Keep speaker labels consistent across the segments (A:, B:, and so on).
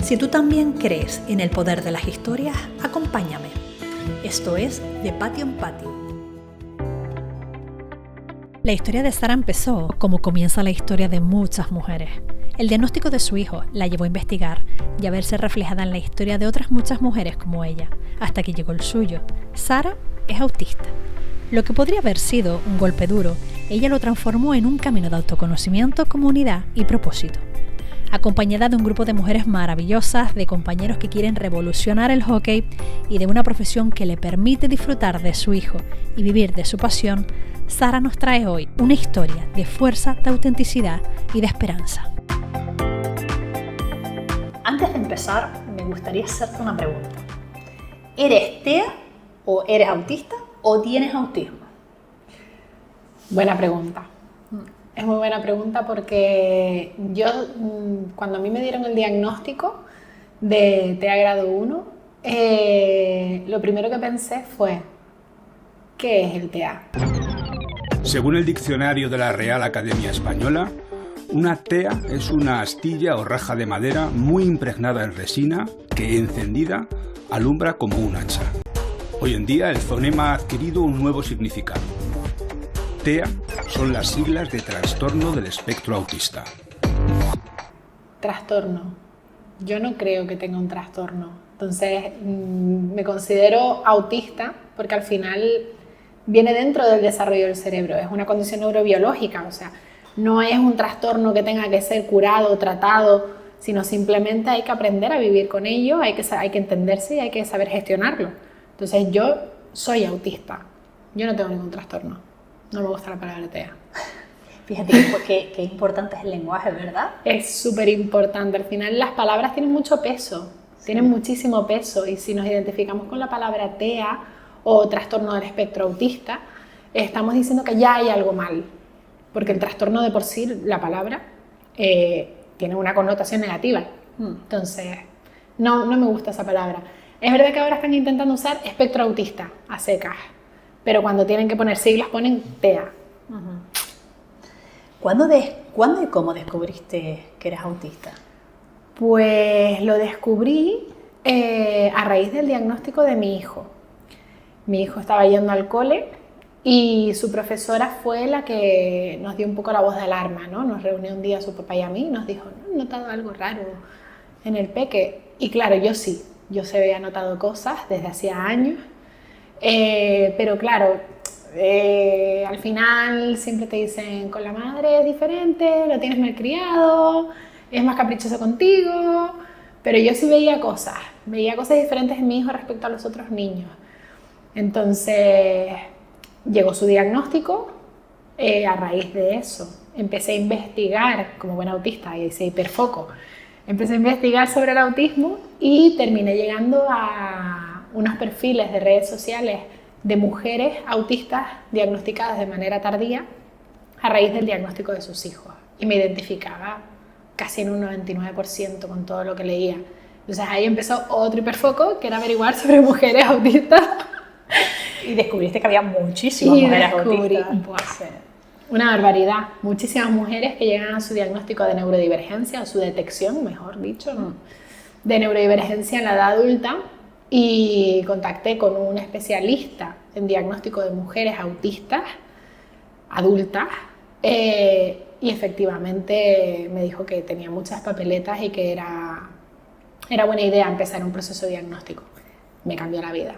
A: Si tú también crees en el poder de las historias, acompáñame. Esto es De Patio en Patio. La historia de Sara empezó como comienza la historia de muchas mujeres. El diagnóstico de su hijo la llevó a investigar y a verse reflejada en la historia de otras muchas mujeres como ella, hasta que llegó el suyo. Sara es autista. Lo que podría haber sido un golpe duro, ella lo transformó en un camino de autoconocimiento, comunidad y propósito. Acompañada de un grupo de mujeres maravillosas, de compañeros que quieren revolucionar el hockey y de una profesión que le permite disfrutar de su hijo y vivir de su pasión, Sara nos trae hoy una historia de fuerza, de autenticidad y de esperanza. Antes de empezar, me gustaría hacerte una pregunta. ¿Eres TEA o eres autista o tienes autismo?
B: Buena pregunta. Es muy buena pregunta porque yo, cuando a mí me dieron el diagnóstico de TEA grado 1, lo primero que pensé fue, ¿qué es el TEA?
C: Según el diccionario de la Real Academia Española, una TEA es una astilla o raja de madera muy impregnada en resina que, encendida, alumbra como un hacha. Hoy en día el fonema ha adquirido un nuevo significado. TEA son las siglas de trastorno del espectro autista.
B: Trastorno. Yo no creo que tenga un trastorno. Entonces, me considero autista porque al final viene dentro del desarrollo del cerebro. Es una condición neurobiológica, o sea, no es un trastorno que tenga que ser curado o tratado, sino simplemente hay que aprender a vivir con ello, hay que entenderse y hay que saber gestionarlo. Entonces, yo soy autista. Yo no tengo ningún trastorno. No me gusta la palabra TEA.
A: Fíjate que importante es el lenguaje, ¿verdad?
B: Es súper importante. Al final las palabras tienen mucho peso, tienen muchísimo peso. Y si nos identificamos con la palabra TEA o trastorno del espectro autista, estamos diciendo que ya hay algo mal. Porque el trastorno de por sí, la palabra, tiene una connotación negativa. Entonces, no me gusta esa palabra. Es verdad que ahora están intentando usar espectro autista a secas. Pero cuando tienen que poner siglas ponen TEA.
A: ¿Cuándo y cómo descubriste que eres autista?
B: Pues lo descubrí a raíz del diagnóstico de mi hijo. Mi hijo estaba yendo al cole y su profesora fue la que nos dio un poco la voz de alarma, ¿no? Nos reunió un día su papá y a mí y nos dijo, ¿no he notado algo raro en el peque? Y claro, yo se había notado cosas desde hacía años. Pero claro, al final siempre te dicen con la madre es diferente, lo tienes mal criado, es más caprichoso contigo, pero yo sí veía cosas diferentes en mi hijo respecto a los otros niños. Entonces llegó su diagnóstico, a raíz de eso empecé a investigar como buena autista y hice hiperfoco. Empecé a investigar sobre el autismo y terminé llegando a unos perfiles de redes sociales de mujeres autistas diagnosticadas de manera tardía a raíz del diagnóstico de sus hijos. Y me identificaba casi en un 99% con todo lo que leía. Entonces ahí empezó otro hiperfoco, que era averiguar sobre mujeres autistas.
A: Y descubriste que había muchísimas mujeres autistas.
B: Una barbaridad. Muchísimas mujeres que llegan a su diagnóstico de neurodivergencia, o su detección, mejor dicho, ¿no? De neurodivergencia en la edad adulta. Y contacté con un especialista en diagnóstico de mujeres autistas adultas y efectivamente me dijo que tenía muchas papeletas y que era buena idea empezar un proceso diagnóstico. Me cambió la vida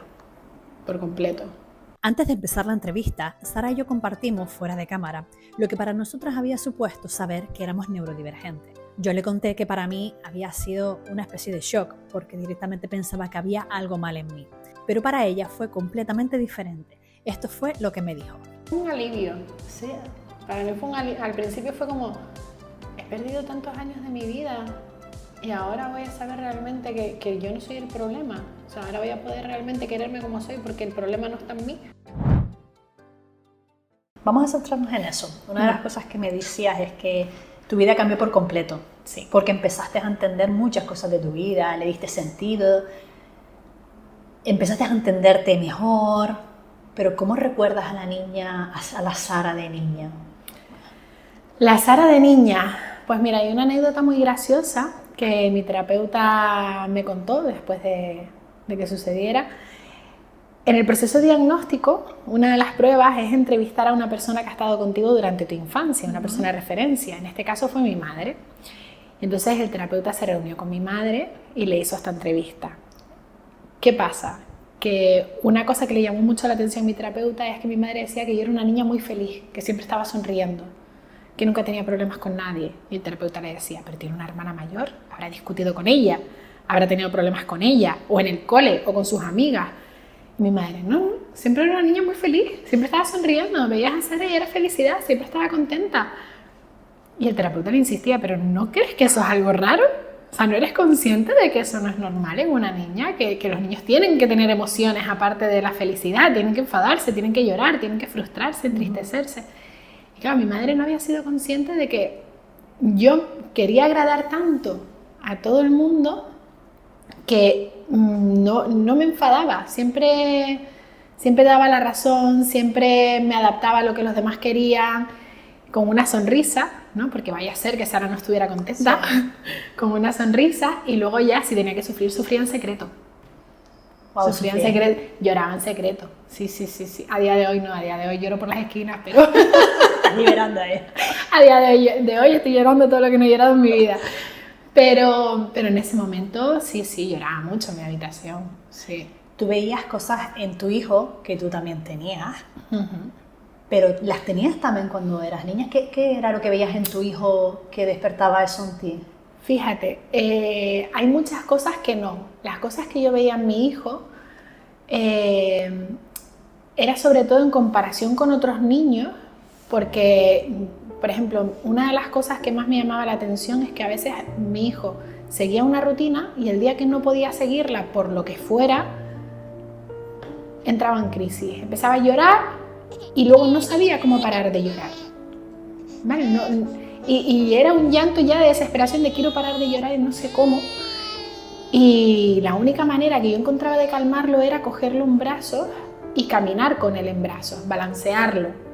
B: por completo.
A: Antes de empezar la entrevista, Sara y yo compartimos fuera de cámara lo que para nosotras había supuesto saber que éramos neurodivergentes. Yo le conté que para mí había sido una especie de shock porque directamente pensaba que había algo mal en mí. Pero para ella fue completamente diferente. Esto fue lo que me dijo.
B: Un alivio, sí. Para mí fue al principio fue como, he perdido tantos años de mi vida y ahora voy a saber realmente que yo no soy el problema. O sea, ahora voy a poder realmente quererme como soy porque el problema no está en mí.
A: Vamos a centrarnos en eso. Una de las cosas que me decías es que tu vida cambió por completo.
B: Sí.
A: Porque empezaste a entender muchas cosas de tu vida, le diste sentido, empezaste a entenderte mejor. Pero ¿cómo recuerdas a la niña, a la Sara de niña?
B: La Sara de niña, pues mira, hay una anécdota muy graciosa que mi terapeuta me contó después de que sucediera. En el proceso diagnóstico, una de las pruebas es entrevistar a una persona que ha estado contigo durante tu infancia, una persona de referencia. En este caso fue mi madre. Entonces el terapeuta se reunió con mi madre y le hizo esta entrevista. ¿Qué pasa? Que una cosa que le llamó mucho la atención a mi terapeuta es que mi madre decía que yo era una niña muy feliz, que siempre estaba sonriendo, que nunca tenía problemas con nadie. Y el terapeuta le decía, pero tiene una hermana mayor, habrá discutido con ella, habrá tenido problemas con ella, o en el cole, o con sus amigas. Y mi madre, no, siempre era una niña muy feliz, siempre estaba sonriendo, veías a Sara y era felicidad, siempre estaba contenta. Y el terapeuta le insistía, pero ¿no crees que eso es algo raro? O sea, ¿no eres consciente de que eso no es normal en una niña? Que los niños tienen que tener emociones aparte de la felicidad, tienen que enfadarse, tienen que llorar, tienen que frustrarse, entristecerse. Y claro, mi madre no había sido consciente de que yo quería agradar tanto a todo el mundo que no me enfadaba, siempre daba la razón, siempre me adaptaba a lo que los demás querían, con una sonrisa, ¿no? Porque vaya a ser que Sara no estuviera contenta, sí. Con una sonrisa, y luego ya si tenía que sufrir, sufría en secreto. Wow, sufría en secreto, lloraba en secreto. Sí. A día de hoy no, a día de hoy lloro por las esquinas, pero...
A: Estás liberando ahí.
B: A día de hoy estoy llorando todo lo que no he llorado en mi vida. Pero en ese momento sí, lloraba mucho en mi habitación, sí.
A: Tú veías cosas en tu hijo que tú también tenías, pero las tenías también cuando eras niña. ¿Qué era lo que veías en tu hijo que despertaba eso en ti?
B: Fíjate, hay muchas cosas que no. Las cosas que yo veía en mi hijo era sobre todo en comparación con otros niños, porque, por ejemplo, una de las cosas que más me llamaba la atención es que a veces mi hijo seguía una rutina y el día que no podía seguirla por lo que fuera, entraba en crisis, empezaba a llorar y luego no sabía cómo parar de llorar. ¿Vale? Y era un llanto ya de desesperación de quiero parar de llorar y no sé cómo. Y la única manera que yo encontraba de calmarlo era cogerlo en brazos y caminar con él en brazos, balancearlo.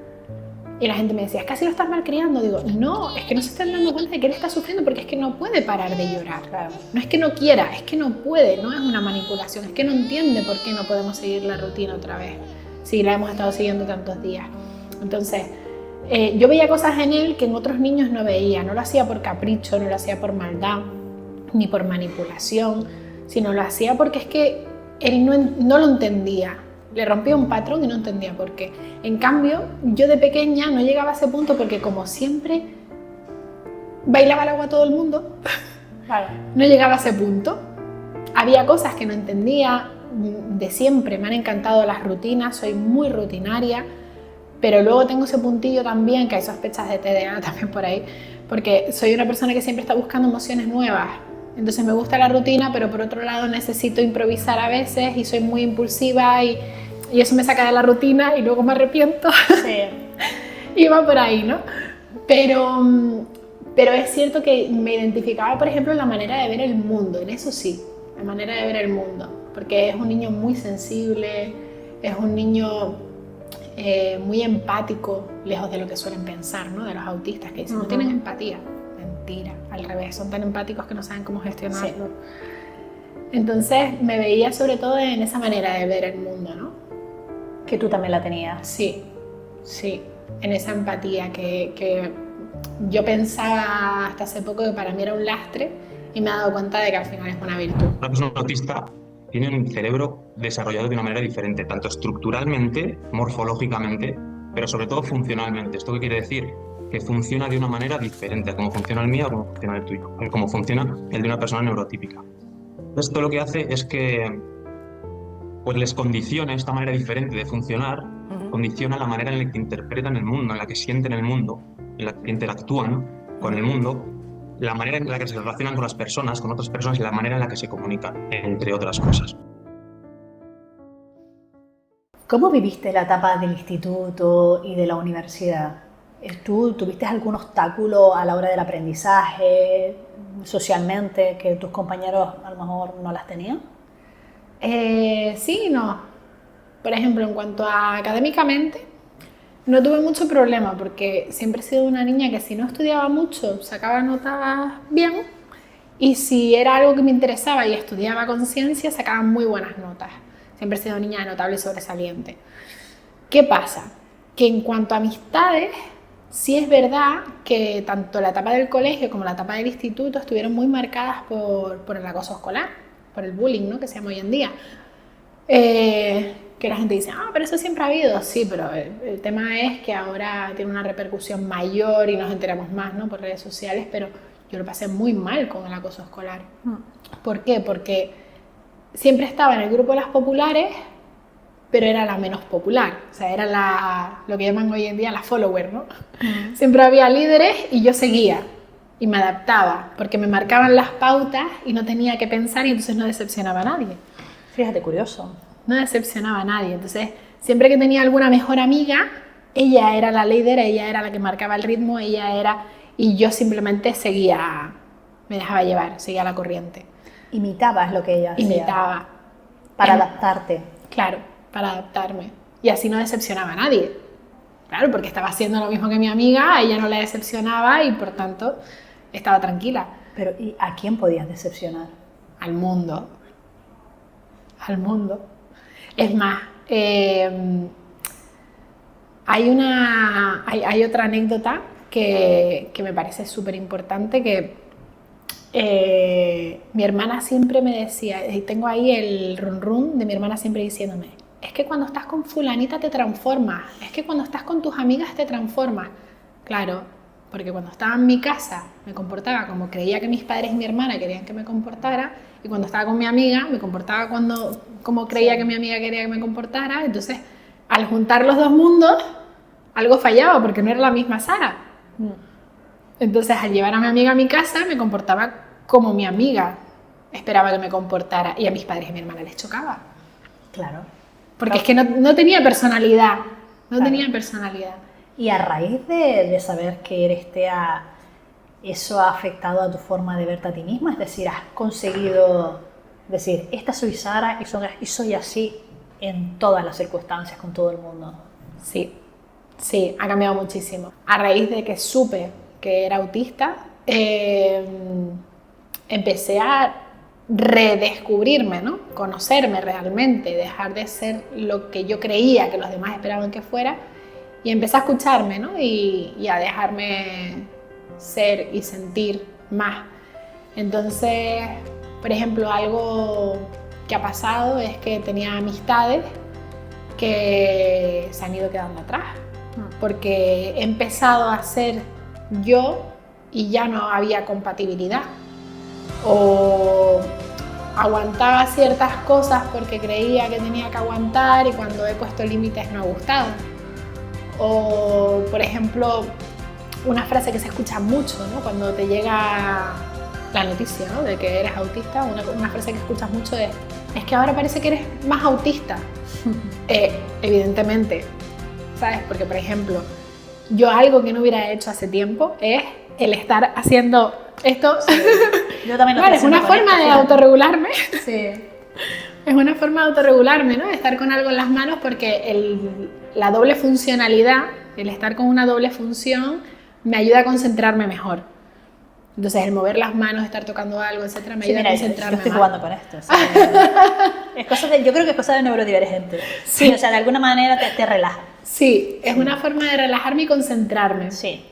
B: Y la gente me decía, es que así lo estás malcriando. Digo, no, es que no se están dando cuenta de que él está sufriendo porque es que no puede parar de llorar. Claro. No es que no quiera, es que no puede, no es una manipulación, es que no entiende por qué no podemos seguir la rutina otra vez, si la hemos estado siguiendo tantos días. Entonces, yo veía cosas en él que en otros niños no veía. No lo hacía por capricho, no lo hacía por maldad, ni por manipulación, sino lo hacía porque es que él no lo entendía. Le rompía un patrón y no entendía por qué. En cambio, yo de pequeña no llegaba a ese punto porque como siempre bailaba al agua a todo el mundo, claro, no llegaba a ese punto. Había cosas que no entendía de siempre. Me han encantado las rutinas, soy muy rutinaria, pero luego tengo ese puntillo también, que hay sospechas de TDA también por ahí, porque soy una persona que siempre está buscando emociones nuevas. Entonces me gusta la rutina, pero por otro lado necesito improvisar a veces y soy muy impulsiva y eso me saca de la rutina y luego me arrepiento. Sí. Y va por ahí, ¿no? Pero es cierto que me identificaba, por ejemplo, en la manera de ver el mundo, en eso sí, la manera de ver el mundo, porque es un niño muy sensible, es un niño muy empático, lejos de lo que suelen pensar, ¿no? De los autistas que dicen, no tienen empatía. Mentira, al revés, son tan empáticos que no saben cómo gestionarlo. Sí. Entonces me veía sobre todo en esa manera de ver el mundo, ¿no?
A: Que tú también la tenías.
B: Sí, en esa empatía que yo pensaba hasta hace poco que para mí era un lastre y me he dado cuenta de que al final es una virtud.
D: Una persona autista tiene un cerebro desarrollado de una manera diferente, tanto estructuralmente, morfológicamente, pero sobre todo funcionalmente. ¿Esto qué quiere decir? Que funciona de una manera diferente a cómo funciona el mío o cómo funciona el tuyo, a cómo funciona el de una persona neurotípica. Esto lo que hace es que pues les condiciona esta manera diferente de funcionar, condiciona la manera en la que interpretan el mundo, en la que sienten el mundo, en la que interactúan con el mundo, la manera en la que se relacionan con las personas, con otras personas y la manera en la que se comunican, entre otras cosas.
A: ¿Cómo viviste la etapa del instituto y de la universidad? ¿Tú tuviste algún obstáculo a la hora del aprendizaje, socialmente, que tus compañeros a lo mejor no las tenían?
B: Sí y no. Por ejemplo, en cuanto a académicamente, no tuve mucho problema porque siempre he sido una niña que si no estudiaba mucho sacaba notas bien Y si era algo que me interesaba y estudiaba con ciencia, sacaba muy buenas notas. Siempre he sido niña de notable y sobresaliente. ¿Qué pasa? Que en cuanto a amistades, sí es verdad que tanto la etapa del colegio como la etapa del instituto estuvieron muy marcadas por el acoso escolar, por el bullying, ¿no? Que se llama hoy en día. Que la gente dice, pero eso siempre ha habido. Sí, pero el tema es que ahora tiene una repercusión mayor y nos enteramos más, ¿no? Por redes sociales, pero yo lo pasé muy mal con el acoso escolar. ¿Por qué? Porque siempre estaba en el grupo de las populares, pero era la menos popular. O sea, era lo que llaman hoy en día la follower, ¿no? Siempre había líderes y yo seguía y me adaptaba, porque me marcaban las pautas y no tenía que pensar y entonces no decepcionaba a nadie.
A: Fíjate, curioso.
B: No decepcionaba a nadie. Entonces, siempre que tenía alguna mejor amiga, ella era la líder, ella era la que marcaba el ritmo, y yo simplemente seguía, me dejaba llevar, seguía la corriente.
A: Imitabas lo que ella hacía.
B: Imitaba.
A: Para adaptarte.
B: Claro, para adaptarme. Y así no decepcionaba a nadie. Claro, porque estaba haciendo lo mismo que mi amiga, a ella no le decepcionaba y por tanto estaba tranquila.
A: Pero ¿y a quién podías decepcionar?
B: Al mundo. Al mundo. Es más, hay otra anécdota que me parece súper importante, que mi hermana siempre me decía, y tengo ahí el run run de mi hermana siempre diciéndome, es que cuando estás con fulanita te transformas, es que cuando estás con tus amigas te transformas. Claro, porque cuando estaba en mi casa me comportaba como creía que mis padres y mi hermana querían que me comportara, y cuando estaba con mi amiga me comportaba como creía que mi amiga quería que me comportara. Entonces, al juntar los dos mundos, algo fallaba porque no era la misma Sara. Entonces, al llevar a mi amiga a mi casa, me comportaba como mi amiga esperaba que me comportara, y a mis padres y a mi hermana les chocaba.
A: Claro.
B: Porque es que no tenía personalidad. No
A: Claro.
B: tenía personalidad.
A: Y a raíz de saber que eres TEA, ¿eso ha afectado a tu forma de verte a ti misma? Es decir, ¿has conseguido decir, esta soy Sara y soy así en todas las circunstancias, con todo el mundo?
B: Sí, ha cambiado muchísimo. A raíz de que supe que era autista, empecé a redescubrirme, ¿no? Conocerme realmente, dejar de ser lo que yo creía que los demás esperaban que fuera, y empecé a escucharme, ¿no? y a dejarme ser y sentir más. Entonces, por ejemplo, algo que ha pasado es que tenía amistades que se han ido quedando atrás, porque he empezado a ser yo y ya no había compatibilidad, o aguantaba ciertas cosas porque creía que tenía que aguantar y cuando he puesto límites no ha gustado. O, por ejemplo, una frase que se escucha mucho, ¿no? Cuando te llega la noticia, ¿no? De que eres autista, una frase que escuchas mucho es que ahora parece que eres más autista. Evidentemente, ¿sabes? Porque, por ejemplo, yo algo que no hubiera hecho hace tiempo es el estar haciendo esto. Sí.
A: Yo también lo
B: claro, es una forma de autorregularme.
A: Sí.
B: Es una forma de autorregularme, ¿no? De estar con algo en las manos, porque la doble funcionalidad, el estar con una doble función, me ayuda a concentrarme mejor. Entonces, el mover las manos, estar tocando algo, etcétera, me ayuda a concentrarme.
A: Yo estoy jugando con esto. ¿Sí? Yo creo que es cosa de neurodivergente. Sí. O sea, de alguna manera te relaja.
B: Sí, es una forma de relajarme y concentrarme.
A: Sí.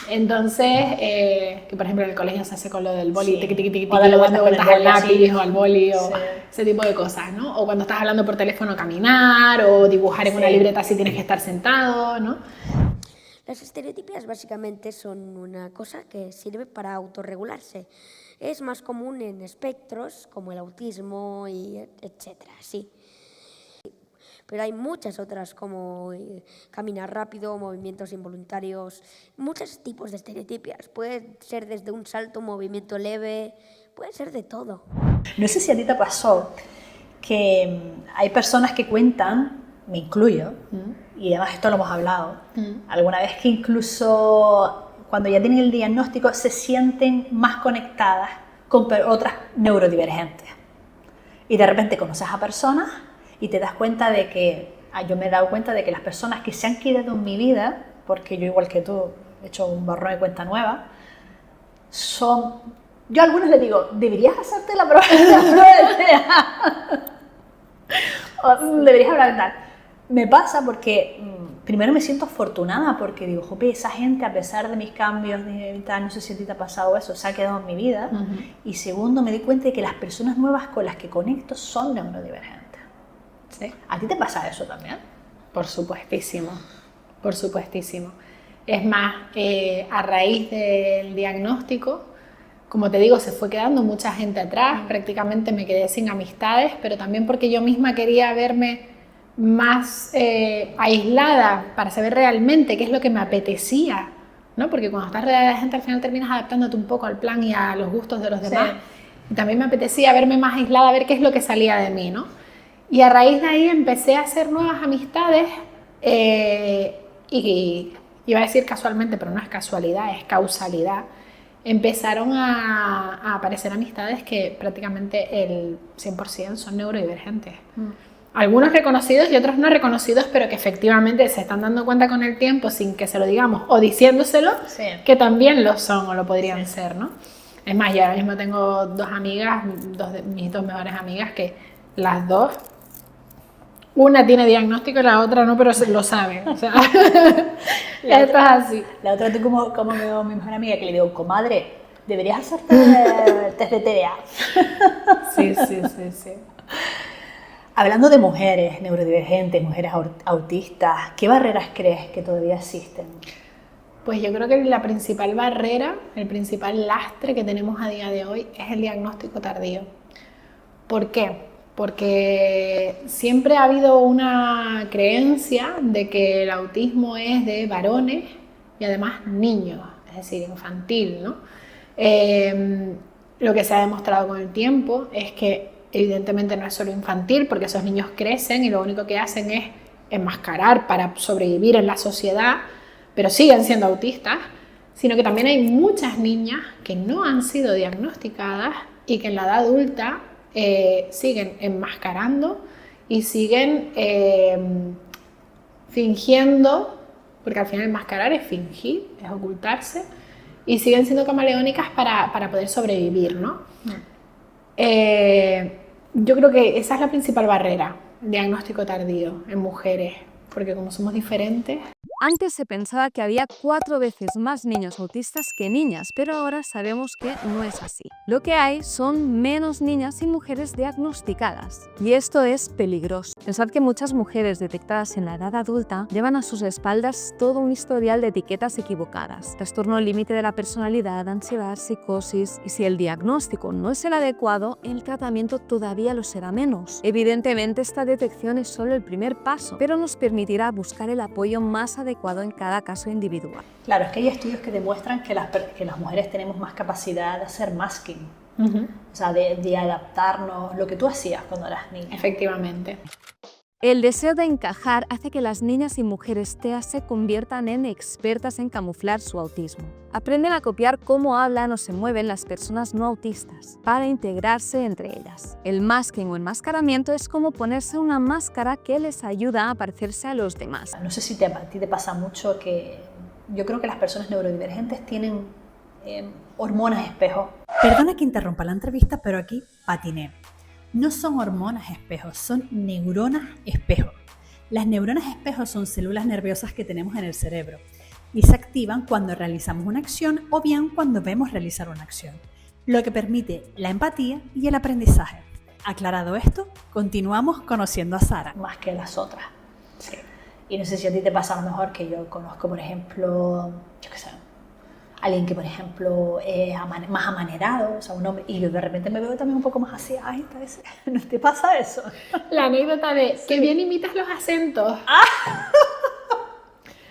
B: Entonces, que por ejemplo en el colegio se hace con lo del boli, tiqui, tiqui, tiqui,
A: o darle
B: dando vueltas al lápiz o al boli, o
A: sí.
B: ese tipo de cosas, ¿no? O cuando estás hablando por teléfono, caminar, o dibujar en una libreta si tienes que estar sentado, ¿no?
E: Las estereotipias básicamente son una cosa que sirve para autorregularse. Es más común en espectros como el autismo y etcétera, sí. Pero hay muchas otras como caminar rápido, movimientos involuntarios, muchos tipos de estereotipias. Puede ser desde un salto, un movimiento leve, puede ser de todo.
A: No sé si a ti te pasó que hay personas que cuentan, me incluyo, y además esto lo hemos hablado, alguna vez que incluso cuando ya tienen el diagnóstico se sienten más conectadas con otras neurodivergentes. Y de repente conoces a personas y te das cuenta de que, yo me he dado cuenta de que las personas que se han quedado en mi vida, porque yo igual que tú he hecho un borrón de cuenta nueva, son
F: Yo a algunos les digo, deberías hacerte la prueba de TEA. O deberías hablar tal. Me pasa porque primero me siento afortunada porque digo, jope, esa gente a pesar de mis cambios de tal, no sé si a ti te ha pasado eso, se ha quedado en mi vida. Y segundo, me di cuenta de que las personas nuevas con las que conecto son neurodivergentes.
B: Sí.
F: ¿A ti te pasa eso también?
B: Por supuestísimo, por supuestísimo. Es más, a raíz del diagnóstico, como te digo, se fue quedando mucha gente atrás, prácticamente me quedé sin amistades, pero también porque yo misma quería verme más aislada para saber realmente qué es lo que me apetecía, ¿no? Porque cuando estás rodeada de gente al final terminas adaptándote un poco al plan y a los gustos de los demás. Y también me apetecía verme más aislada, ver qué es lo que salía de mí, ¿no? Y a raíz de ahí empecé a hacer nuevas amistades y iba a decir casualmente, pero no es casualidad, es causalidad. Empezaron a aparecer amistades que prácticamente el 100% son neurodivergentes. Algunos reconocidos y otros no reconocidos, pero que efectivamente se están dando cuenta con el tiempo sin que se lo digamos o diciéndoselo, que también lo son o lo podrían ser, ¿no? Es más, yo ahora mismo tengo dos amigas, mis dos mejores amigas, que las dos, una tiene diagnóstico y la otra no, pero lo sabe. O sea, esto es así.
F: La otra, tú como me veo a mi mejor amiga, que le digo, comadre, deberías hacerte test de TDA.
B: Sí.
F: Hablando de mujeres neurodivergentes, mujeres autistas, ¿qué barreras crees que todavía existen?
B: Pues yo creo que la principal barrera, el principal lastre que tenemos a día de hoy es el diagnóstico tardío. ¿Por qué? Porque siempre ha habido una creencia de que el autismo es de varones y además niños, es decir, infantil, ¿no? Lo que se ha demostrado con el tiempo es que evidentemente no es solo infantil, porque esos niños crecen y lo único que hacen es enmascarar para sobrevivir en la sociedad, pero siguen siendo autistas, sino que también hay muchas niñas que no han sido diagnosticadas y que en la edad adulta siguen enmascarando y siguen fingiendo, porque al final enmascarar es fingir, es ocultarse, y siguen siendo camaleónicas para poder sobrevivir, ¿no? Yo creo que esa es la principal barrera, el diagnóstico tardío en mujeres, porque como somos diferentes.
G: Antes se pensaba que había 4 veces más niños autistas que niñas, pero ahora sabemos que no es así. Lo que hay son menos niñas y mujeres diagnosticadas. Y esto es peligroso. Pensad que muchas mujeres detectadas en la edad adulta llevan a sus espaldas todo un historial de etiquetas equivocadas. Trastorno límite de la personalidad, ansiedad, psicosis. Y si el diagnóstico no es el adecuado, el tratamiento todavía lo será menos. Evidentemente, esta detección es solo el primer paso, pero nos permitirá buscar el apoyo más adecuado en cada caso individual.
F: Claro, es que hay estudios que demuestran que las mujeres tenemos más capacidad de hacer masking, o sea, de adaptarnos, lo que tú hacías cuando eras niña.
B: Efectivamente.
G: El deseo de encajar hace que las niñas y mujeres TEA se conviertan en expertas en camuflar su autismo. Aprenden a copiar cómo hablan o se mueven las personas no autistas para integrarse entre ellas. El masking o enmascaramiento es como ponerse una máscara que les ayuda a parecerse a los demás.
F: No sé si a ti te pasa mucho que yo creo que las personas neurodivergentes tienen hormonas espejo. Perdona que interrumpa la entrevista, pero aquí patiné. No son hormonas espejo, son neuronas espejo. Las neuronas espejo son células nerviosas que tenemos en el cerebro y se activan cuando realizamos una acción o bien cuando vemos realizar una acción, lo que permite la empatía y el aprendizaje. Aclarado esto, continuamos conociendo a Sara. Más que las otras. Sí. Y no sé si a ti te pasa a lo mejor que yo conozco, por ejemplo, yo qué sé, alguien que, por ejemplo, es más amanerado, o sea, un hombre, y yo de repente me veo también un poco más así, ay, parece, ¿no te pasa eso?
B: La anécdota de que bien imitas los acentos.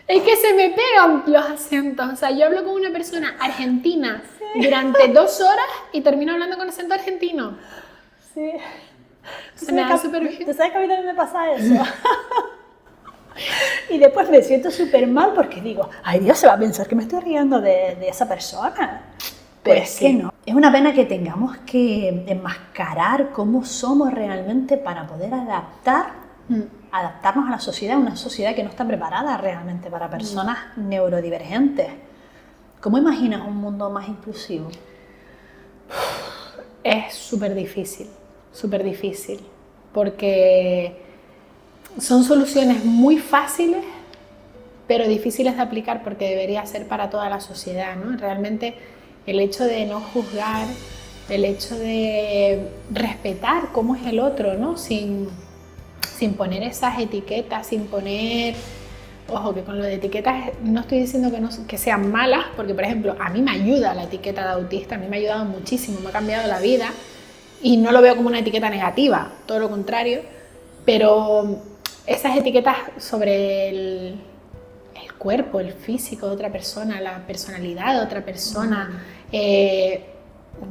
B: Es que se me pegan los acentos. O sea, yo hablo con una persona argentina durante 2 horas y termino hablando con acento argentino.
F: Sí.
B: Se me da súper bien.
F: ¿Tú sabes que a mí también me pasa eso? Y después me siento súper mal porque digo, ay Dios, se va a pensar que me estoy riendo de esa persona. Pero
B: Pues
F: es
B: sí.
F: que no. Es una pena que tengamos que enmascarar cómo somos realmente para poder adaptarnos a la sociedad, una sociedad que no está preparada realmente para personas neurodivergentes. ¿Cómo imaginas un mundo más inclusivo?
B: es súper difícil, porque son soluciones muy fáciles, pero difíciles de aplicar porque debería ser para toda la sociedad, ¿no? Realmente el hecho de no juzgar, el hecho de respetar cómo es el otro, ¿no? Sin poner esas etiquetas, sin poner... Ojo, que con lo de etiquetas no estoy diciendo que sean malas, porque por ejemplo, a mí me ayuda la etiqueta de autista, a mí me ha ayudado muchísimo, me ha cambiado la vida y no lo veo como una etiqueta negativa, todo lo contrario, pero esas etiquetas sobre el cuerpo, el físico de otra persona, la personalidad de otra persona,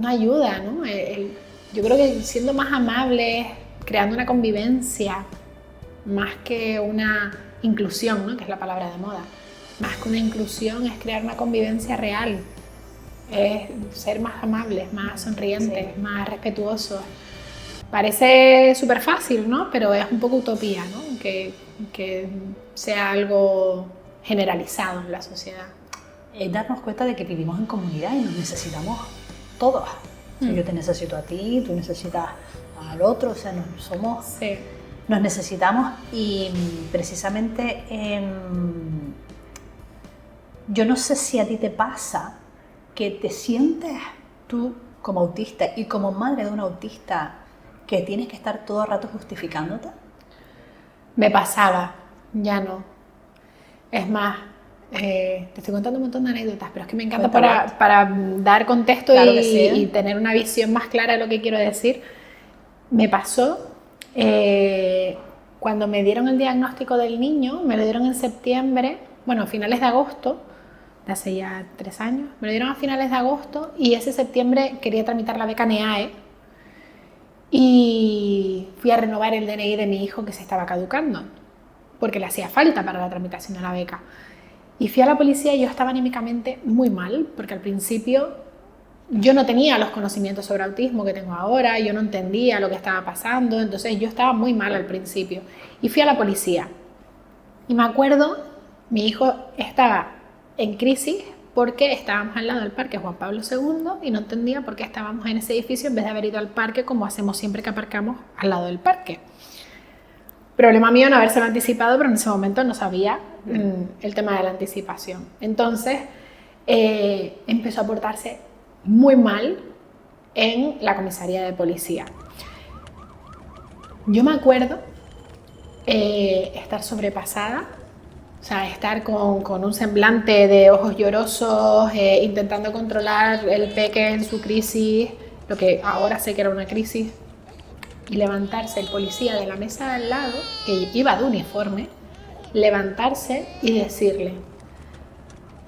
B: no ayuda, ¿no? Yo creo que siendo más amables, creando una convivencia, más que una inclusión, ¿no? Que es la palabra de moda, más que una inclusión es crear una convivencia real, es ser más amables, más sonrientes, sí, más respetuosos. Parece súper fácil, ¿no? Pero es un poco utopía, ¿no? Que sea algo generalizado en la sociedad.
F: Es darnos cuenta de que vivimos en comunidad y nos necesitamos todos. O sea, yo te necesito a ti, tú necesitas al otro, o sea,
B: Sí.
F: Nos necesitamos y precisamente yo no sé si a ti te pasa que te sientes tú como autista y como madre de un autista que tienes que estar todo el rato justificándote.
B: Me pasaba, ya no. Es más, te estoy contando un montón de anécdotas, pero es que me encanta para dar contexto, claro, y tener una visión más clara de lo que quiero decir. Me pasó cuando me dieron el diagnóstico del niño, me lo dieron en septiembre, bueno, a finales de agosto, de hace ya 3 años, me lo dieron a finales de agosto y ese septiembre quería tramitar la beca NEAE y fui a renovar el DNI de mi hijo que se estaba caducando, porque le hacía falta para la tramitación de la beca. Y fui a la policía y yo estaba anímicamente muy mal, porque al principio yo no tenía los conocimientos sobre autismo que tengo ahora, yo no entendía lo que estaba pasando, entonces yo estaba muy mal al principio. Y fui a la policía. Y me acuerdo, mi hijo estaba en crisis porque estábamos al lado del Parque Juan Pablo II y no entendía por qué estábamos en ese edificio en vez de haber ido al parque como hacemos siempre que aparcamos al lado del parque. Problema mío no habérselo anticipado, pero en ese momento no sabía el tema de la anticipación. Entonces empezó a portarse muy mal en la comisaría de policía. Yo me acuerdo estar sobrepasada, o sea, estar con un semblante de ojos llorosos, intentando controlar el peque en su crisis, lo que ahora sé que era una crisis, y levantarse el policía de la mesa de al lado, que iba de uniforme, levantarse y decirle: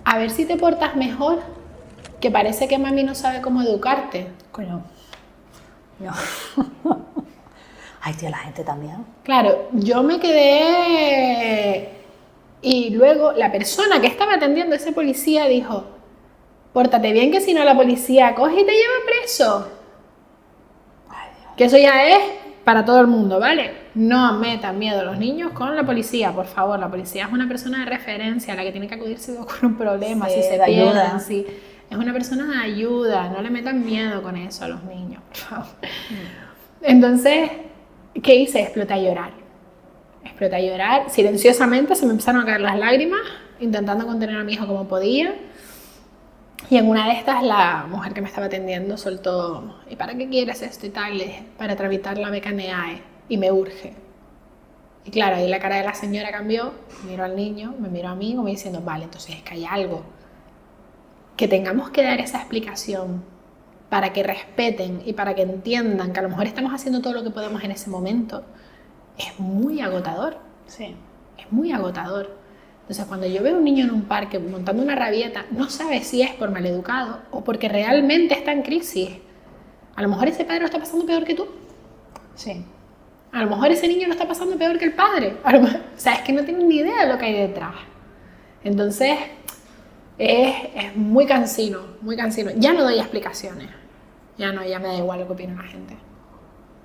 B: a ver si te portas mejor, que parece que mami no sabe cómo educarte.
F: Coño, no. Ay, tío, la gente también.
B: Claro, yo me quedé y luego la persona que estaba atendiendo a ese policía dijo: pórtate bien, que si no la policía coge y te lleva preso. Ay, Dios. Que eso ya es para todo el mundo, ¿vale? No metan miedo a los niños con la policía, por favor. La policía es una persona de referencia a la que tiene que acudir si ocurre un problema,
F: sí,
B: si se pierden, si... Es una persona de ayuda, no le metan miedo con eso a los niños, por favor. Entonces, ¿qué hice? Exploté a llorar. Silenciosamente se me empezaron a caer las lágrimas, intentando contener a mi hijo como podía. Y en una de estas, la mujer que me estaba atendiendo soltó: ¿y para qué quieres esto y tal? Le dije: para tramitar la beca NEAE, y me urge. Y claro, ahí la cara de la señora cambió, miró al niño, me miró a mí, como diciendo: vale, entonces es que hay algo. Que tengamos que dar esa explicación para que respeten y para que entiendan que a lo mejor estamos haciendo todo lo que podemos en ese momento, es muy agotador.
F: Sí.
B: Es muy agotador. Entonces, cuando yo veo a un niño en un parque montando una rabieta, no sabe si es por maleducado o porque realmente está en crisis. A lo mejor ese padre lo está pasando peor que tú.
F: Sí.
B: A lo mejor ese niño lo está pasando peor que el padre. A lo mejor, o sea, es que no tienen ni idea de lo que hay detrás. Entonces, es muy cansino, muy cansino. Ya no doy explicaciones. Ya me da igual lo que opina la gente.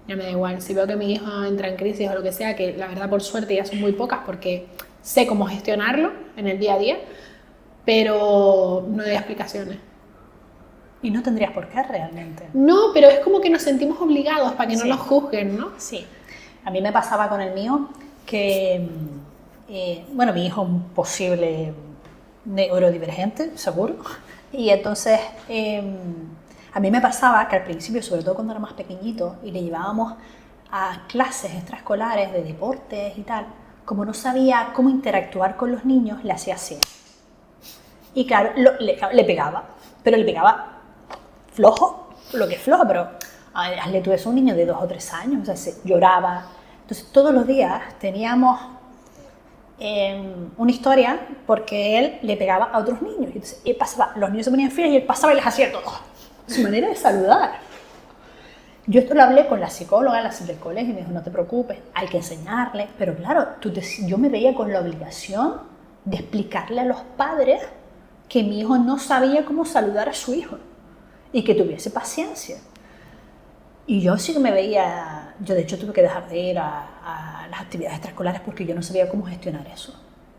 B: Ya me da igual. Si veo que mi hijo entra en crisis o lo que sea, que la verdad por suerte ya son muy pocas porque sé cómo gestionarlo en el día a día, pero no doy explicaciones.
F: Y no tendrías por qué realmente.
B: No, pero es como que nos sentimos obligados para que no
F: Sí.
B: nos juzguen, ¿no?
F: Sí. A mí me pasaba con el mío que, bueno, mi hijo es un posible neurodivergente, seguro. Y entonces, a mí me pasaba que al principio, sobre todo cuando era más pequeñito, y le llevábamos a clases extraescolares de deportes y tal, como no sabía cómo interactuar con los niños, le hacía así. Y claro, le pegaba, pero le pegaba flojo, lo que es flojo, pero hazle tú eso a un niño de 2 o 3 años, o sea, lloraba. Entonces todos los días teníamos una historia porque él le pegaba a otros niños. Y entonces él pasaba, los niños se ponían en fila y él pasaba y les hacía todo. Su manera de saludar. Yo esto lo hablé con la psicóloga del colegio y me dijo, no te preocupes, hay que enseñarle. Pero claro, yo me veía con la obligación de explicarle a los padres que mi hijo no sabía cómo saludar a su hijo y que tuviese paciencia. Y yo sí que me veía, yo de hecho tuve que dejar de ir a las actividades extraescolares porque yo no sabía cómo gestionar eso.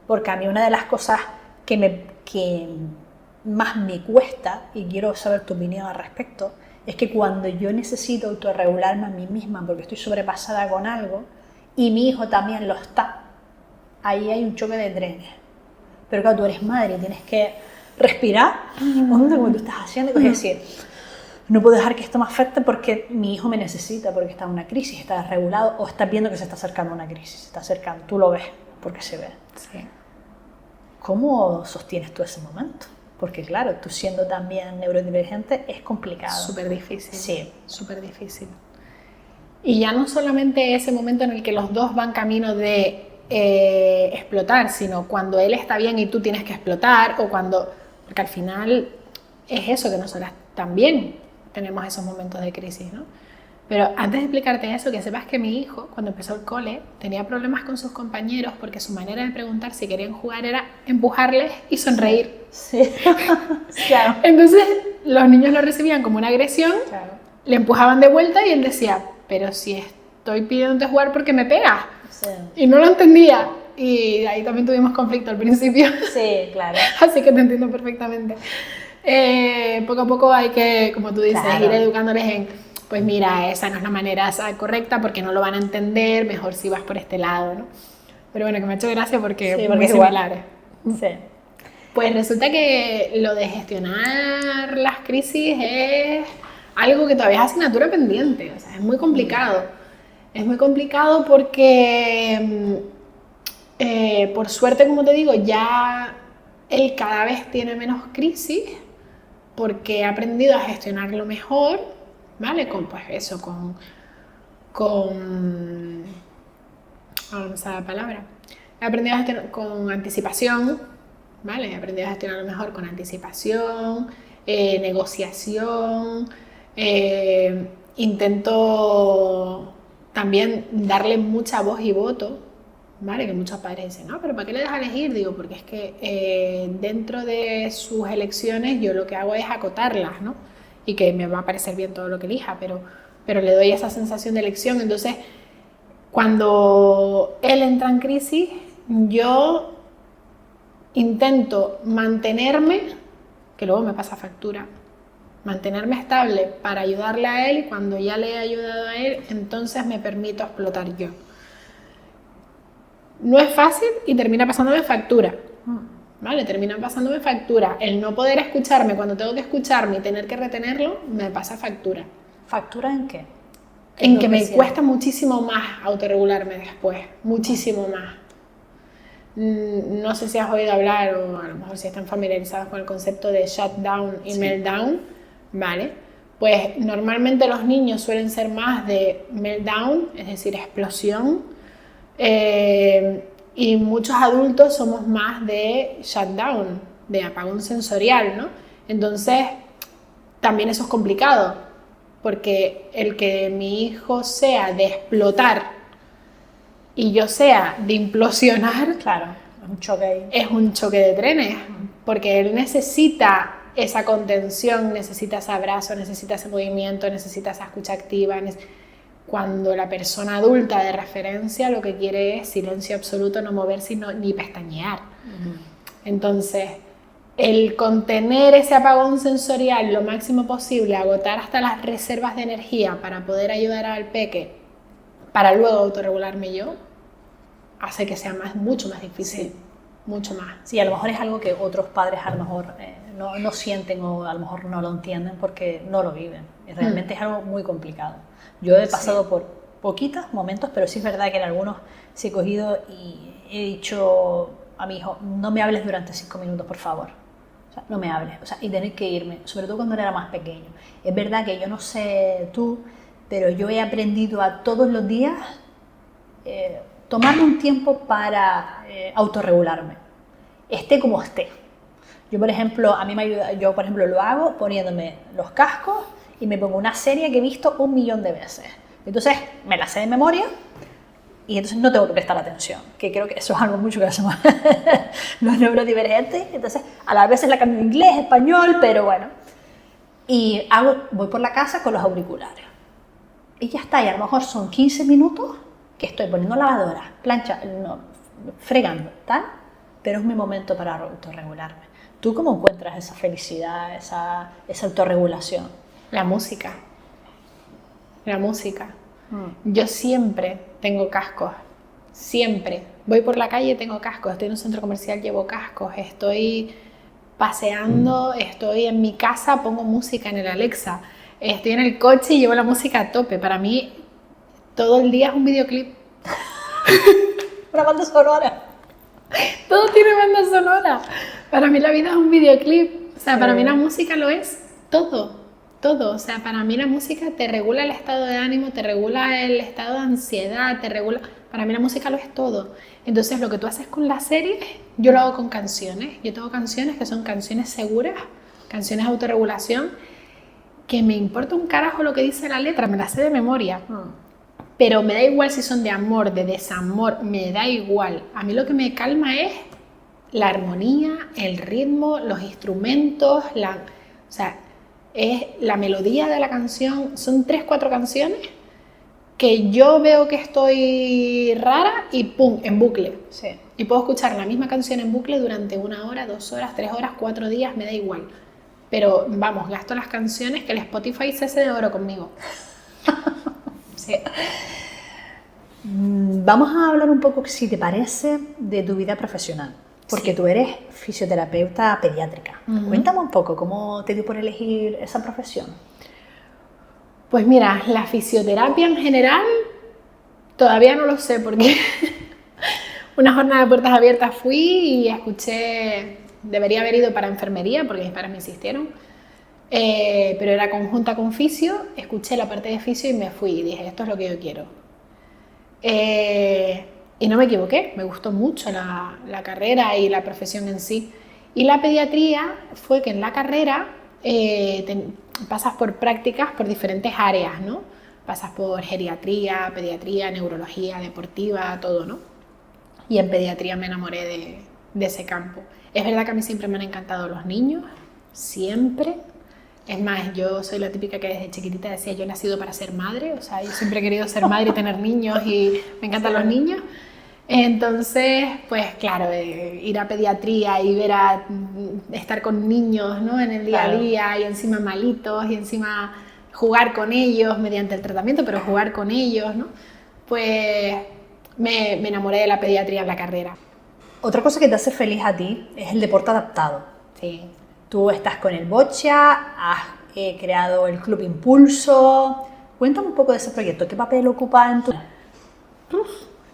F: Porque a mí una de las cosas que más me cuesta, y quiero saber tu opinión al respecto, es que cuando yo necesito autorregularme a mí misma porque estoy sobrepasada con algo y mi hijo también lo está, ahí hay un choque de trenes. Pero claro, tú eres madre y tienes que respirar como tú estás haciendo y decir, no puedo dejar que esto me afecte porque mi hijo me necesita, porque está en una crisis, está desregulado o está viendo que se está acercando a una crisis, se está acercando, tú lo ves porque se ve.
B: Sí.
F: ¿Cómo sostienes tú ese momento? Porque claro, tú siendo también neurodivergente es complicado.
B: Súper difícil.
F: Sí.
B: Súper difícil. Y ya no solamente ese momento en el que los dos van camino de explotar, sino cuando él está bien y tú tienes que explotar, o cuando, porque al final es eso, que nosotras también tenemos esos momentos de crisis, ¿no? Pero antes de explicarte eso, que sepas que mi hijo, cuando empezó el cole, tenía problemas con sus compañeros porque su manera de preguntar si querían jugar era empujarles y sonreír.
F: Sí. Claro.
B: Entonces los niños lo recibían como una agresión,
F: Claro.
B: le empujaban de vuelta y él decía, pero si estoy pidiéndote jugar porque me pegas.
F: Sí.
B: Y no lo entendía. Y ahí también tuvimos conflicto al principio.
F: Sí, claro.
B: Así que te entiendo perfectamente. Poco a poco hay que, como tú dices,
F: Claro.
B: ir educándoles en, pues mira, esa no es la manera correcta porque no lo van a entender, mejor si vas por este lado, ¿no? Pero bueno, que me ha hecho gracia porque,
F: Sí,
B: muy
F: es igual.
B: similares.
F: Sí.
B: Pues resulta que lo de gestionar las crisis es algo que todavía es asignatura pendiente, o sea, es muy complicado. Es muy complicado porque, por suerte, como te digo, ya él cada vez tiene menos crisis porque ha aprendido a gestionarlo mejor, ¿vale? Con, pues eso, ahora me sale la palabra. He aprendido a gestionar con anticipación, ¿vale? He aprendido a gestionarlo mejor con anticipación, negociación, intento también darle mucha voz y voto, ¿vale? Que muchos padres dicen, no, pero ¿para qué le dejas elegir? Digo, porque es que dentro de sus elecciones yo lo que hago es acotarlas, ¿no? Y que me va a parecer bien todo lo que elija, pero le doy esa sensación de elección. Entonces, cuando él entra en crisis, yo intento mantenerme, que luego me pasa factura, mantenerme estable para ayudarle a él, y cuando ya le he ayudado a él, entonces me permito explotar yo. No es fácil y termina pasándome factura, ¿vale? Termina pasándome factura. El no poder escucharme cuando tengo que escucharme y tener que retenerlo, me pasa factura.
F: ¿Factura en qué?
B: En que me cuesta muchísimo más autorregularme después, muchísimo más. No sé si has oído hablar, o a lo mejor si están familiarizados con el concepto de shutdown y meltdown, ¿vale? Pues normalmente los niños suelen ser más de meltdown, es decir, explosión, y muchos adultos somos más de shutdown, de apagón sensorial, ¿no? Entonces, también eso es complicado, porque el que mi hijo sea de explotar y yo sea de implosionar,
F: Claro, es un choque ahí.
B: es un choque de trenes, porque él necesita esa contención, necesita ese abrazo, necesita ese movimiento, necesita esa escucha activa. Cuando la persona adulta de referencia lo que quiere es silencio absoluto, no moverse ni pestañear. Entonces, el contener ese apagón sensorial lo máximo posible, agotar hasta las reservas de energía para poder ayudar al peque, para luego autorregularme yo, hace que sea mucho más difícil, mucho más.
F: Sí, a lo mejor es algo que otros padres a lo mejor no sienten o a lo mejor no lo entienden porque no lo viven. Y realmente es algo muy complicado. Yo he pasado por poquitos momentos, pero sí es verdad que en algunos sí he cogido y he dicho a mi hijo, no me hables durante 5 minutos, por favor. O sea, no me hables. O sea, y tener que irme, sobre todo cuando era más pequeño. Es verdad que yo no sé tú, pero yo he aprendido a todos los días tomarme un tiempo para autorregularme, esté como esté. Yo, por ejemplo, a mí me ayuda, yo, por ejemplo, lo hago poniéndome los cascos y me pongo una serie que he visto 1.000.000 de veces. Entonces, me la sé de memoria y entonces no tengo que prestar atención, que creo que eso es algo mucho que hacemos los neurodivergentes. Entonces, a las veces la cambio en inglés, español, pero bueno. Y voy por la casa con los auriculares. Y ya está, y a lo mejor son 15 minutos que estoy poniendo lavadora, plancha, fregando, tal, pero es mi momento para autorregularme. ¿Tú cómo encuentras esa felicidad, esa autorregulación?
B: La música. Yo siempre tengo cascos, siempre. Voy por la calle, tengo cascos, estoy en un centro comercial, llevo cascos, estoy paseando, estoy en mi casa, pongo música en el Alexa, estoy en el coche y llevo la música a tope. Para mí, todo el día es un videoclip.
F: Una banda sonora.
B: Todo tiene banda sonora. Para mí la vida es un videoclip. O sea, para mí la música lo es todo. O sea, para mí la música te regula el estado de ánimo, te regula el estado de ansiedad, te regula... Para mí la música lo es todo. Entonces, lo que tú haces con las series, yo lo hago con canciones. Yo tengo canciones que son canciones seguras, canciones de autorregulación, que me importa un carajo lo que dice la letra, me la sé de memoria. Pero me da igual si son de amor, de desamor, me da igual. A mí lo que me calma es la armonía, el ritmo, los instrumentos, o sea, es la melodía de la canción. Son 3-4 canciones que yo veo que estoy rara y ¡pum!, en bucle.
F: Sí.
B: Y puedo escuchar la misma canción en bucle durante 1 hora, 2 horas, 3 horas, 4 días, me da igual. Pero vamos, gasto las canciones que el Spotify se hace de oro conmigo. Sí.
F: Vamos a hablar un poco, si te parece, de tu vida profesional, porque tú eres fisioterapeuta pediátrica. Cuéntame un poco, ¿cómo te dio por elegir esa profesión?
B: Pues mira, la fisioterapia en general todavía no lo sé, porque una jornada de puertas abiertas fui y escuché, debería haber ido para enfermería, porque mis padres me insistieron, pero era conjunta con fisio, escuché la parte de fisio y me fui y dije, esto es lo que yo quiero. Y no me equivoqué, me gustó mucho la carrera y la profesión en sí. Y la pediatría fue que en la carrera pasas por prácticas por diferentes áreas, ¿no? Pasas por geriatría, pediatría, neurología, deportiva, todo, ¿no? Y en pediatría me enamoré de ese campo. Es verdad que a mí siempre me han encantado los niños, siempre. Es más, yo soy la típica que desde chiquitita decía, yo he nacido para ser madre, o sea, yo siempre he querido ser madre y tener niños y me encantan los niños. Entonces, pues claro, ir a pediatría y estar con niños, ¿no?, en el día a día, y encima malitos, y encima jugar con ellos mediante el tratamiento, pero jugar con ellos, ¿no? Pues me enamoré de la pediatría en la carrera.
F: Otra cosa que te hace feliz a ti es el deporte adaptado.
B: Sí.
F: Tú estás con el Boccia, has creado el Club Impulso. Cuéntame un poco de ese proyecto. ¿Qué papel ocupa en tu...?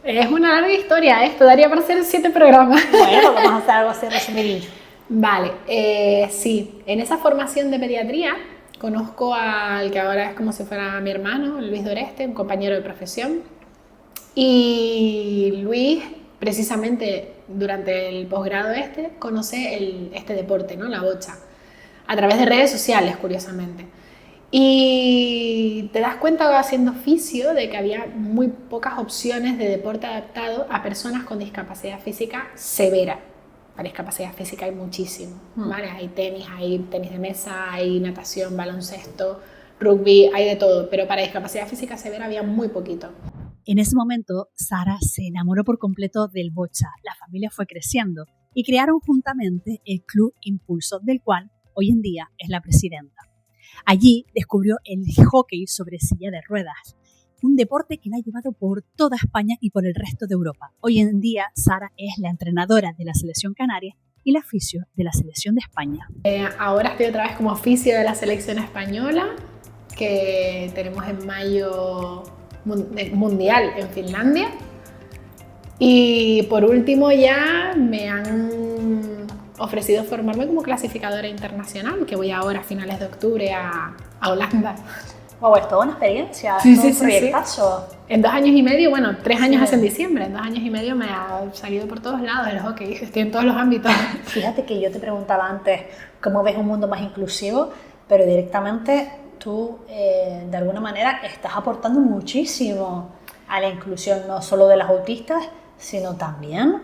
B: Es una larga historia, esto daría para hacer 7 programas.
F: Bueno, vamos a hacer algo así resumidillo.
B: Vale, sí, en esa formación de pediatría conozco al que ahora es como si fuera mi hermano, Luis Doreste, un compañero de profesión. Y Luis, precisamente durante el posgrado conoce este deporte, ¿no?, la bocha, a través de redes sociales, curiosamente. Y te das cuenta haciendo fisio de que había muy pocas opciones de deporte adaptado a personas con discapacidad física severa. Para discapacidad física hay muchísimo, ¿vale? Hay tenis de mesa, hay natación, baloncesto, rugby, hay de todo, pero para discapacidad física severa había muy poquito.
F: En ese momento, Sara se enamoró por completo del Boccia. La familia fue creciendo y crearon juntamente el Club Impulso, del cual hoy en día es la presidenta. Allí descubrió el hockey sobre silla de ruedas, un deporte que la ha llevado por toda España y por el resto de Europa. Hoy en día Sara es la entrenadora de la selección canaria y la fisio de la selección de España.
B: Ahora estoy otra vez como fisio de la selección española, que tenemos en mayo mundial en Finlandia. Y por último ya me han ofrecido formarme como clasificadora internacional, que voy ahora a finales de octubre a Holanda.
F: Wow, es toda una experiencia,
B: Sí,
F: es un
B: sí, sí,
F: proyectazo.
B: En 2 años y medio, bueno, 3 años hace en diciembre, en 2 años y medio me ha salido por todos lados el hockey, estoy en todos los ámbitos.
F: Fíjate que yo te preguntaba antes cómo ves un mundo más inclusivo, pero directamente tú de alguna manera estás aportando muchísimo a la inclusión, no solo de las autistas, sino también,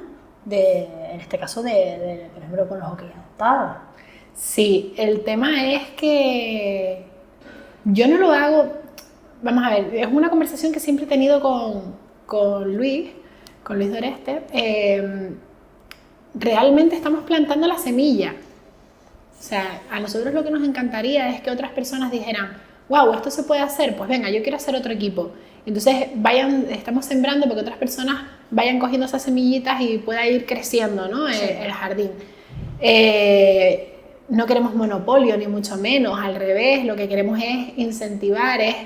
F: en este caso, por ejemplo, con los hockey adaptados.
B: Sí, el tema es que yo no lo hago, vamos a ver, es una conversación que siempre he tenido con Luis Doreste. Realmente estamos plantando la semilla. O sea, a nosotros lo que nos encantaría es que otras personas dijeran, wow, esto se puede hacer, pues venga, yo quiero hacer otro equipo. Entonces estamos sembrando porque otras personas vayan cogiendo esas semillitas y pueda ir creciendo, ¿no? Sí. El jardín. No queremos monopolio, ni mucho menos, al revés, lo que queremos es incentivar, es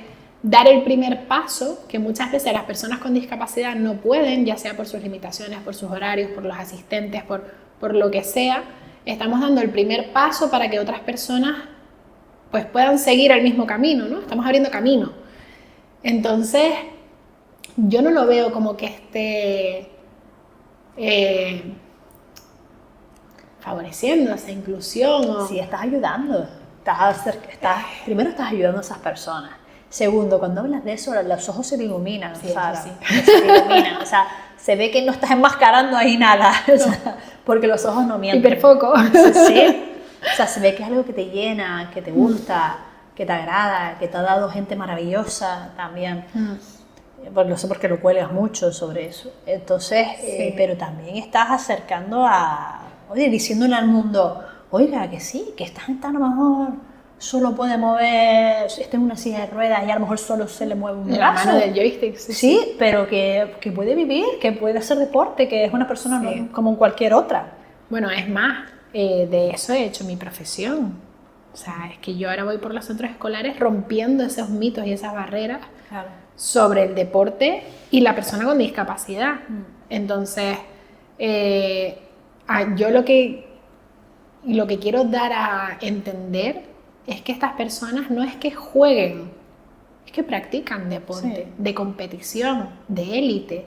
B: dar el primer paso, que muchas veces las personas con discapacidad no pueden, ya sea por sus limitaciones, por sus horarios, por los asistentes, por lo que sea. Estamos dando el primer paso para que otras personas pues puedan seguir el mismo camino, ¿no? Estamos abriendo camino. Entonces, yo no lo veo como que esté favoreciendo esa inclusión. O...
F: Sí, estás ayudando. Primero estás ayudando a esas personas. Segundo, cuando hablas de eso, los ojos se te iluminan,
B: sí,
F: Sara.
B: Sí.
F: Se te iluminan. O sea, se ve que no estás enmascarando ahí nada. No. O sea, porque los ojos no mienten.
B: Hiperfoco.
F: Sí. O sea, se ve que es algo que te llena, que te gusta, que te agrada, que te ha dado gente maravillosa también. Porque lo sé porque lo cuelgas mucho sobre eso. Entonces, sí. Pero también estás acercando oye, diciéndole al mundo, oiga, que sí, que esta gente a lo mejor solo puede mover, está en una silla de ruedas y a lo mejor solo se le mueve un brazo.
B: La mano del joystick.
F: Sí, pero que puede vivir, que puede hacer deporte, que es una persona como cualquier otra.
B: Bueno, es más, de eso he hecho mi profesión. O sea, es que yo ahora voy por los centros escolares rompiendo esos mitos y esas barreras sobre el deporte y la persona con discapacidad. Entonces, yo lo que quiero dar a entender es que estas personas no es que jueguen, es que practican deporte, de competición, de élite.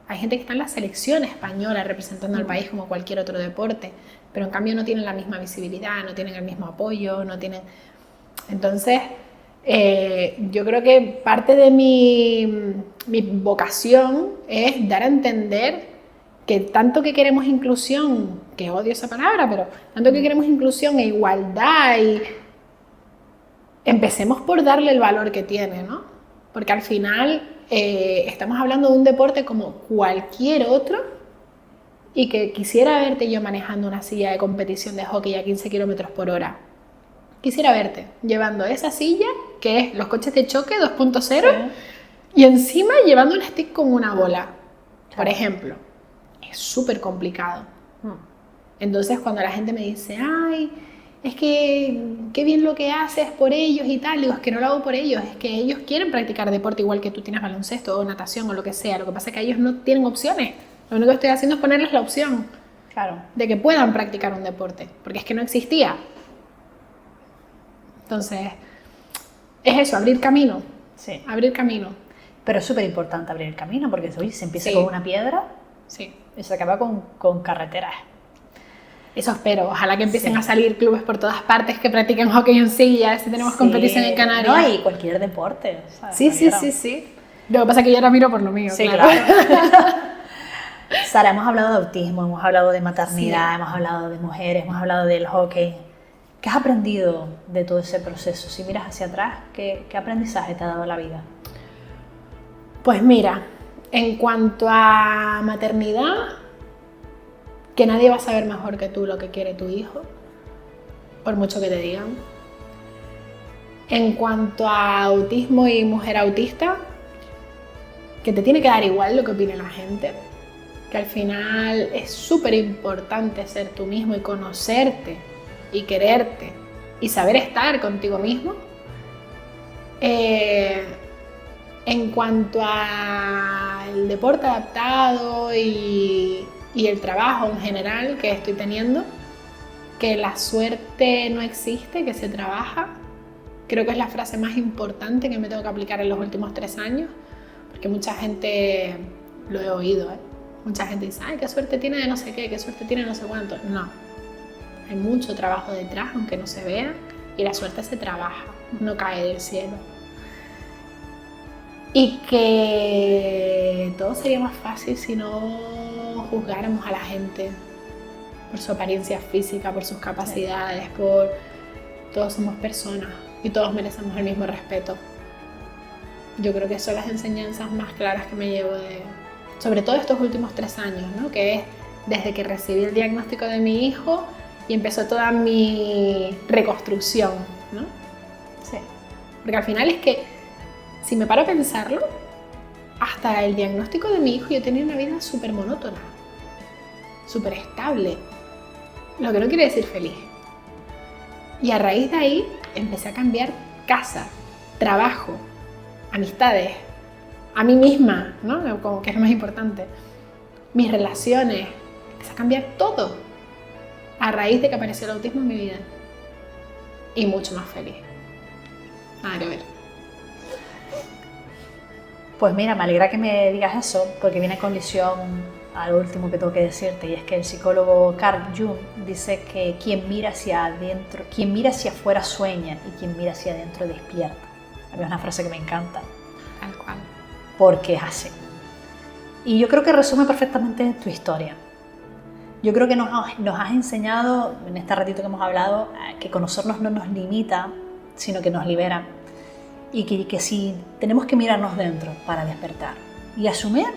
B: Hay gente que está en la selección española representando al país como cualquier otro deporte, pero en cambio no tienen la misma visibilidad, no tienen el mismo apoyo, no tienen... Entonces, yo creo que parte de mi vocación es dar a entender que tanto que queremos inclusión, que odio esa palabra, pero tanto que queremos inclusión e igualdad, y empecemos por darle el valor que tiene, ¿no? Porque al final estamos hablando de un deporte como cualquier otro, y que quisiera verte yo manejando una silla de competición de hockey a 15 kilómetros por hora. Quisiera verte llevando esa silla, que es los coches de choque 2.0, y encima llevando un stick con una bola, por ejemplo. Es súper complicado. Entonces, cuando la gente me dice, ay, es que qué bien lo que haces por ellos y tal, digo, es que no lo hago por ellos, es que ellos quieren practicar deporte igual que tú tienes baloncesto o natación o lo que sea. Lo que pasa es que ellos no tienen opciones. Lo único que estoy haciendo es ponerles la opción de que puedan practicar un deporte, porque es que no existía. Entonces, es eso, abrir camino.
F: Sí.
B: Abrir camino.
F: Pero es súper importante abrir el camino, porque oye, se empieza con una piedra y se acaba con carreteras.
B: Eso espero. Ojalá que empiecen a salir clubes por todas partes que practiquen hockey en silla, si tenemos competición en Canarias.
F: No, y cualquier deporte. ¿Sabes?
B: Sí. Lo que pasa es que yo ahora miro por lo mío.
F: Sí, claro. Sara, hemos hablado de autismo, hemos hablado de maternidad, hemos hablado de mujeres, hemos hablado del hockey. ¿Qué has aprendido de todo ese proceso? Si miras hacia atrás, ¿qué aprendizaje te ha dado la vida?
B: Pues mira, en cuanto a maternidad, que nadie va a saber mejor que tú lo que quiere tu hijo, por mucho que te digan. En cuanto a autismo y mujer autista, que te tiene que dar igual lo que opine la gente, que al final es súper importante ser tú mismo y conocerte y quererte y saber estar contigo mismo. En cuanto al deporte adaptado y el trabajo en general que estoy teniendo, que la suerte no existe, que se trabaja, creo que es la frase más importante que me tengo que aplicar en los últimos 3 años, porque mucha gente, lo he oído, mucha gente dice, ay, qué suerte tiene de no sé qué suerte tiene de no sé cuánto. No, hay mucho trabajo detrás, aunque no se vea, y la suerte se trabaja, no cae del cielo. Y que todo sería más fácil si no juzgáramos a la gente por su apariencia física, por sus capacidades, todos somos personas y todos merecemos el mismo respeto. Yo creo que son las enseñanzas más claras que me llevo sobre todo estos últimos 3 años, ¿no? Que es desde que recibí el diagnóstico de mi hijo y empezó toda mi reconstrucción, ¿no?
F: Sí.
B: Porque al final es que, si me paro a pensarlo, hasta el diagnóstico de mi hijo yo tenía una vida súper monótona, súper estable, lo que no quiere decir feliz. Y a raíz de ahí empecé a cambiar casa, trabajo, amistades, a mí misma, ¿no? Como que es lo más importante, mis relaciones, empecé a cambiar todo a raíz de que apareció el autismo en mi vida. Y mucho más feliz. Nada que ver.
F: Pues mira, me alegra que me digas eso, porque viene en colisión a lo último que tengo que decirte, y es que el psicólogo Carl Jung dice que quien mira hacia adentro, quien mira hacia afuera sueña y quien mira hacia adentro despierta. A mí es una frase que me encanta.
B: Tal cual.
F: Porque es así. Y yo creo que resume perfectamente tu historia. Yo creo que nos has enseñado, en este ratito que hemos hablado, que conocernos no nos limita, sino que nos libera. Y que sí, tenemos que mirarnos dentro para despertar. Y asumir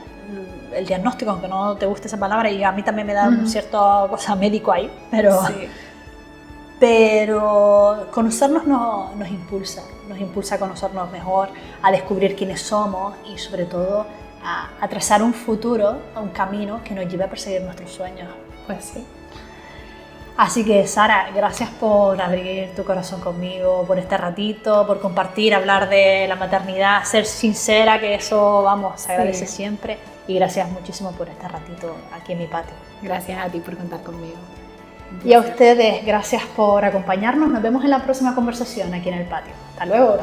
F: el diagnóstico, aunque no te guste esa palabra, y a mí también me da cierta cosa médico ahí, pero conocernos nos impulsa a conocernos mejor, a descubrir quiénes somos y sobre todo a trazar un futuro, un camino que nos lleve a perseguir nuestros sueños.
B: Pues sí.
F: Así que Sara, gracias por abrir tu corazón conmigo, por este ratito, por compartir, hablar de la maternidad, ser sincera, que eso, vamos, se agradece siempre. Y gracias muchísimo por este ratito aquí en mi patio.
B: Gracias a ti por contar conmigo.
F: Y a ustedes, gracias por acompañarnos. Nos vemos en la próxima conversación aquí en el patio. Hasta luego.